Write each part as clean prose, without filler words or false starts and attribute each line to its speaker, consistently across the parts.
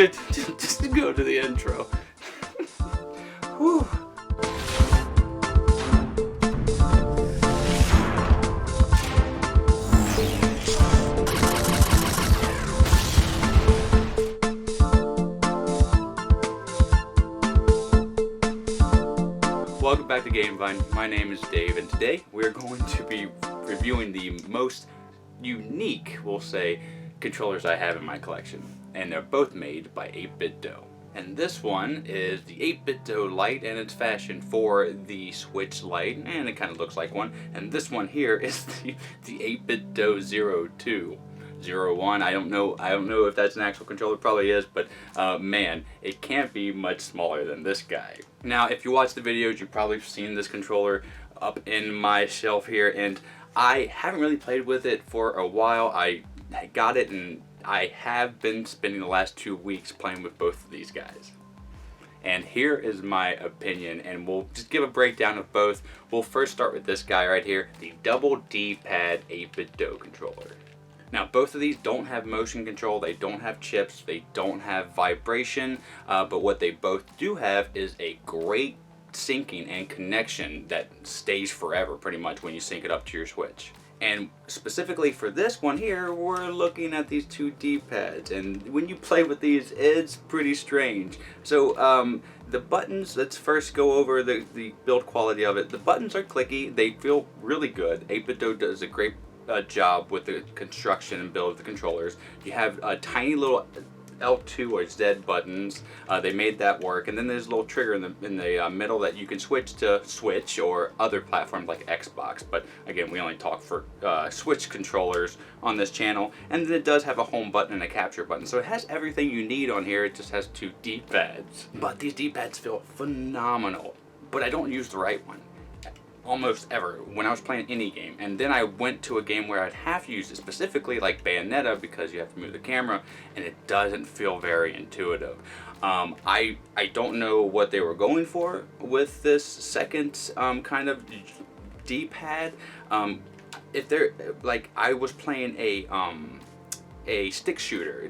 Speaker 1: just go to the intro. Whew. Welcome back to GameVine. My name is Dave, and today we're going to be reviewing the most unique, we'll say, controllers I have in my collection. And they're both made by 8Bitdo. And this one is the 8Bitdo Lite, and it's fashioned for the Switch Lite, and it kind of looks like one. And this one here is the 8Bitdo 02. 01. I don't know if that's an actual controller. It probably is, but man, it can't be much smaller than this guy. Now, if you watch the videos, you've probably seen this controller up in my shelf here, and I haven't really played with it for a while. I got it, and I have been spending the last 2 weeks playing with both of these guys. And here is my opinion, and we'll just give a breakdown of both. We'll first start with this guy right here, the double D-pad 8Bitdo controller. Now, both of these don't have motion control, they don't have chips, they don't have vibration, but what they both do have is a great syncing and connection that stays forever pretty much when you sync it up to your Switch. And specifically for this one here, we're looking at these two D-pads, and when you play with these, it's pretty strange. So the buttons, let's first go over the build quality of it. The buttons are clicky, they feel really good. 8Bitdo does a great job with the construction and build of the controllers. You have a tiny little L2 or Z buttons. They made that work, and then there's a little trigger in the middle that you can switch to Switch or other platforms like Xbox. But again, we only talk for Switch controllers on this channel. And then it does have a home button and a capture button, so it has everything you need on here. It just has two D-pads, but these D-pads feel phenomenal. But I don't use the right one almost ever when I was playing any game, and then I went to a game where I'd have used it, specifically like Bayonetta, because you have to move the camera and it doesn't feel very intuitive. I don't know what they were going for with this second kind of D-pad. If they're like, I was playing a stick shooter,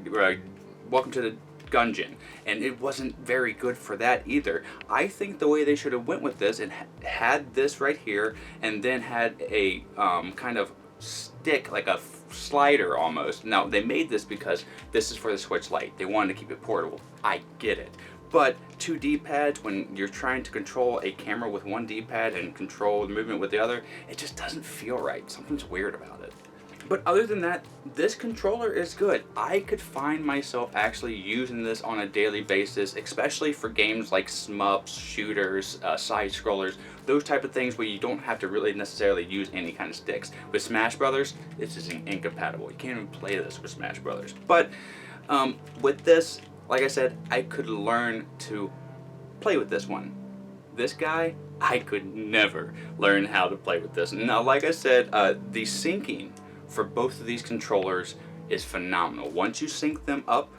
Speaker 1: Welcome to the Gungeon, and it wasn't very good for that either. I think the way they should have went with this and had this right here, and then had a kind of stick, like a slider almost. Now, they made this because this is for the Switch Lite. They wanted to keep it portable. I get it. But two D-pads, when you're trying to control a camera with one D-pad and control the movement with the other, it just doesn't feel right. Something's weird about it. But other than that, this controller is good. I could find myself actually using this on a daily basis, especially for games like shmups, shooters, side-scrollers, those type of things where you don't have to really necessarily use any kind of sticks. With Smash Brothers, this is incompatible. You can't even play this with Smash Brothers. But with this, like I said, I could learn to play with this one. This guy, I could never learn how to play with this. Now, like I said, the syncing for both of these controllers is phenomenal. Once you sync them up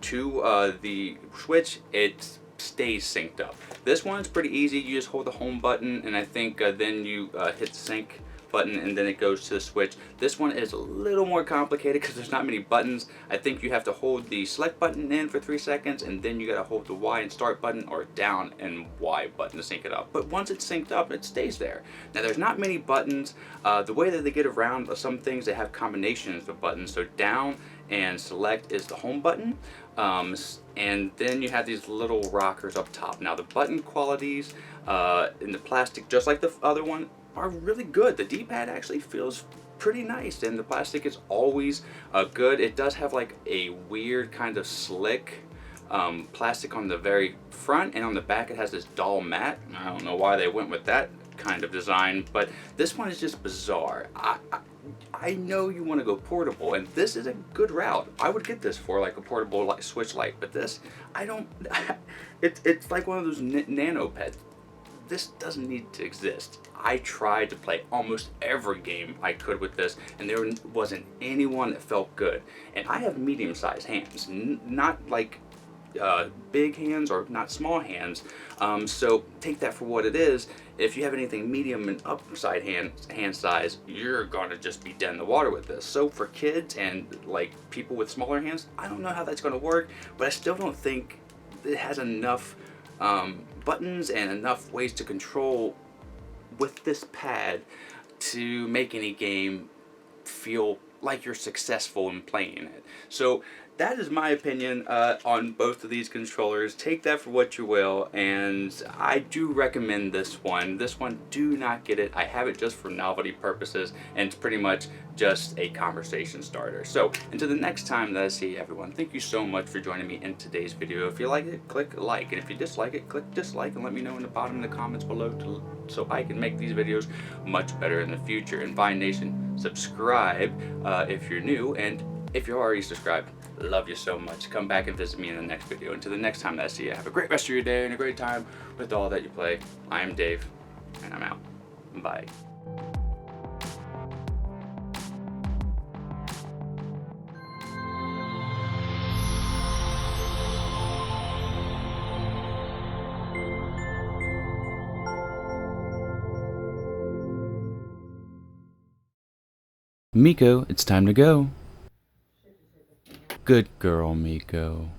Speaker 1: to the Switch, it stays synced up. This one's pretty easy. You just hold the home button, and I think then you hit the sync button, and then it goes to the Switch. This one is a little more complicated because there's not many buttons. I think you have to hold the select button in for 3 seconds, and then you gotta hold the Y and start button, or down and Y button to sync it up. But once it's synced up, it stays there. Now, there's not many buttons. The way that they get around some things, they have combinations of buttons. So down and select is the home button, and then you have these little rockers up top. Now, the button qualities in the plastic, just like the other one, are really good. The D-pad actually feels pretty nice, and the plastic is always good. It does have like a weird kind of slick plastic on the very front, and on the back it has this dull matte. I don't know why they went with that kind of design, but this one is just bizarre. I know you want to go portable, and this is a good route. I would get this for like a portable Switch Lite, but this, I don't. It's like one of those nano pads. This doesn't need to exist. I tried to play almost every game I could with this, and there wasn't anyone that felt good. And I have medium-sized hands, not like big hands or not small hands. So take that for what it is. If you have anything medium and upside hand size, you're gonna just be dead in the water with this. So for kids and like people with smaller hands, I don't know how that's gonna work, but I still don't think it has enough buttons and enough ways to control with this pad to make any game feel like you're successful in playing it. So that is my opinion on both of these controllers. Take that for what you will, and I do recommend this one. This one, do not get it. I have it just for novelty purposes, and it's pretty much just a conversation starter. So until the next time that I see everyone, thank you so much for joining me in today's video. If you like it, click like, and if you dislike it, click dislike, and let me know in the bottom of the comments below so I can make these videos much better in the future. And Vine Nation, subscribe if you're new, and if you're already subscribed, love you so much. Come back and visit me in the next video. Until the next time that I see you, have a great rest of your day and a great time with all that you play. I am Dave, and I'm out. Bye. Miko, it's time to go. Good girl, Miko.